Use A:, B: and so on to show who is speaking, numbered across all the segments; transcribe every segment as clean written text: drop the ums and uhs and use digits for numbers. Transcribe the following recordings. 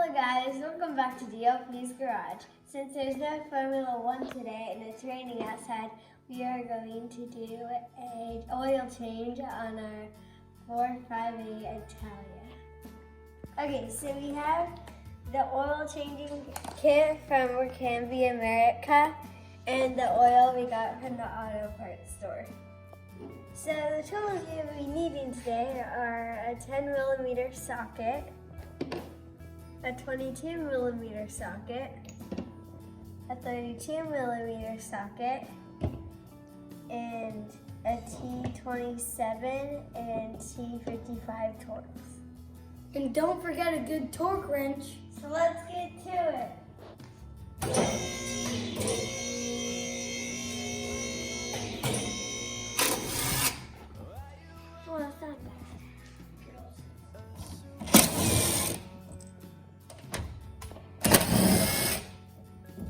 A: Hello guys, welcome back to DLP's Garage. Since there's no Formula 1 today and it's raining outside, we are going to do an oil change on our 458 Italia. Okay, so we have the oil changing kit from Canby America and the oil we got from the auto parts store. So the tools you'll be needing today are a 10mm socket, a 22mm socket, a 32mm socket, and a T27 and T55 torques.
B: And don't forget a good torque wrench.
A: So let's get to it. Well, that's not bad.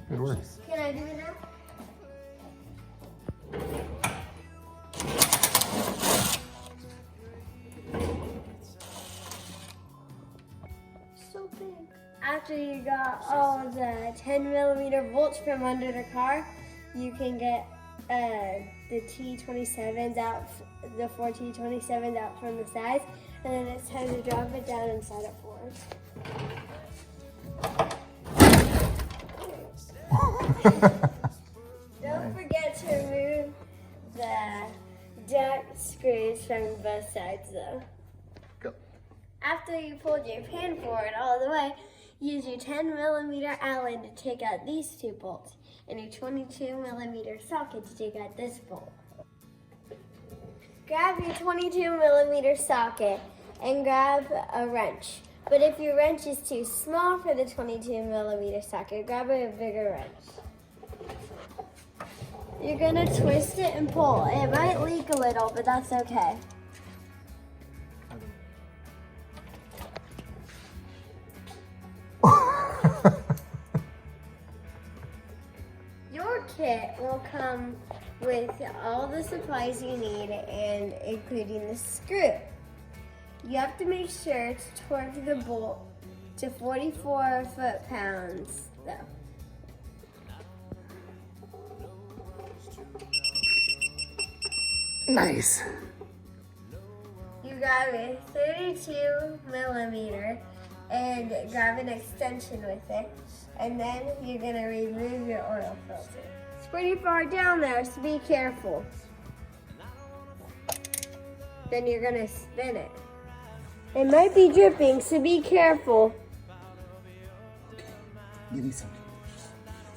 C: Good work.
A: Can I do it now? So big. After you got all the 10mm bolts from under the car, you can get the T27s out, the 4 T27s out from the sides, and then it's time to drop it down and set it forward. Don't forget to remove the jack screws from both sides though.
C: Go.
A: After you pulled your pan forward all the way, use your 10mm Allen to take out these two bolts and your 22mm socket to take out this bolt. Grab your 22mm socket and grab a wrench. But if your wrench is too small for the 22mm socket, grab a bigger wrench. You're gonna twist it and pull. It might leak a little, but that's okay. Your kit will come with all the supplies you need, and including the screw. You have to make sure to torque the bolt to 44 foot-pounds though.
C: Nice.
A: You grab a 32mm and grab an extension with it, and then you're gonna remove your oil filter. It's pretty far down there, so be careful. Then you're gonna spin it. It might be dripping, so be careful.
C: Give me some.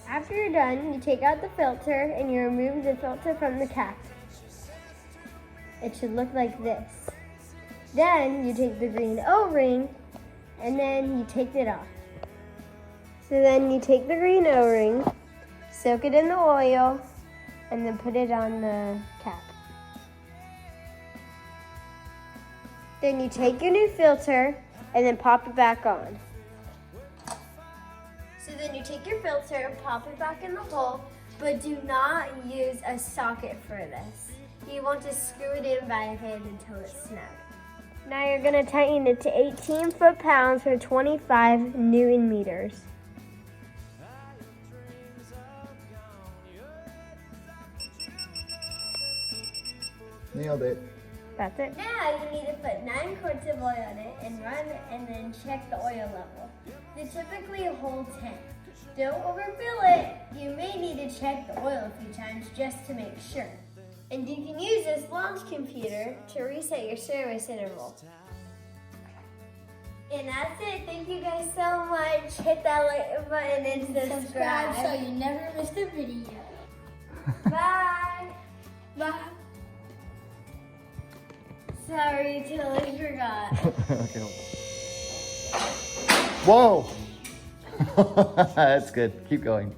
A: After you're done, you take out the filter and you remove the filter from the cap. It should look like this. Then you take the green O-ring and then you take it off. So then you take the green O-ring, soak it in the oil, and then put it on the cap. Then you take your new filter and then pop it back on. So then you take your filter, pop it back in the hole, but do not use a socket for this. You want to screw it in by hand until it's snug. Now you're going to tighten it to 18 foot-pounds for 25 Newton meters.
C: Nailed it.
A: That's it. Now you need to put 9 quarts of oil in it and run and then check the oil level. They typically hold 10. Don't overfill it. You may need to check the oil a few times just to make sure. And you can use this launch computer to reset your service interval. And that's it. Thank you guys so much. Hit that like button and subscribe.
B: So you never miss a video.
A: Bye.
B: Bye.
A: Sorry, totally forgot.
C: Okay. Whoa! That's good. Keep going.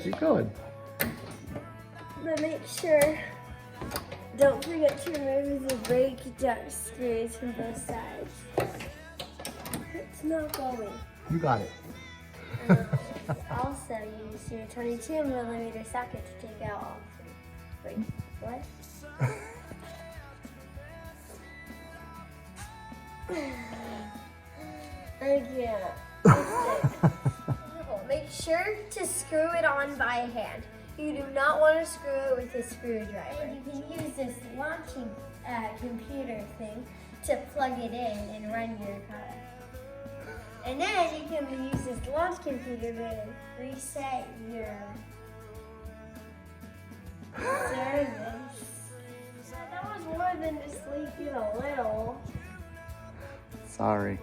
C: Keep going.
A: But make sure, don't forget to remove the brake jack screws from both sides. It's not going.
C: You got it.
A: Also use your 22mm socket to take out all three. Wait, what? I can't. It's thick. Make sure to screw it on by hand. You do not want to screw it with a screwdriver. And you can use this launching computer thing to plug it in and run your car. And then you can use this launch computer to reset your service. So that was more than just leaking a little.
C: Sorry.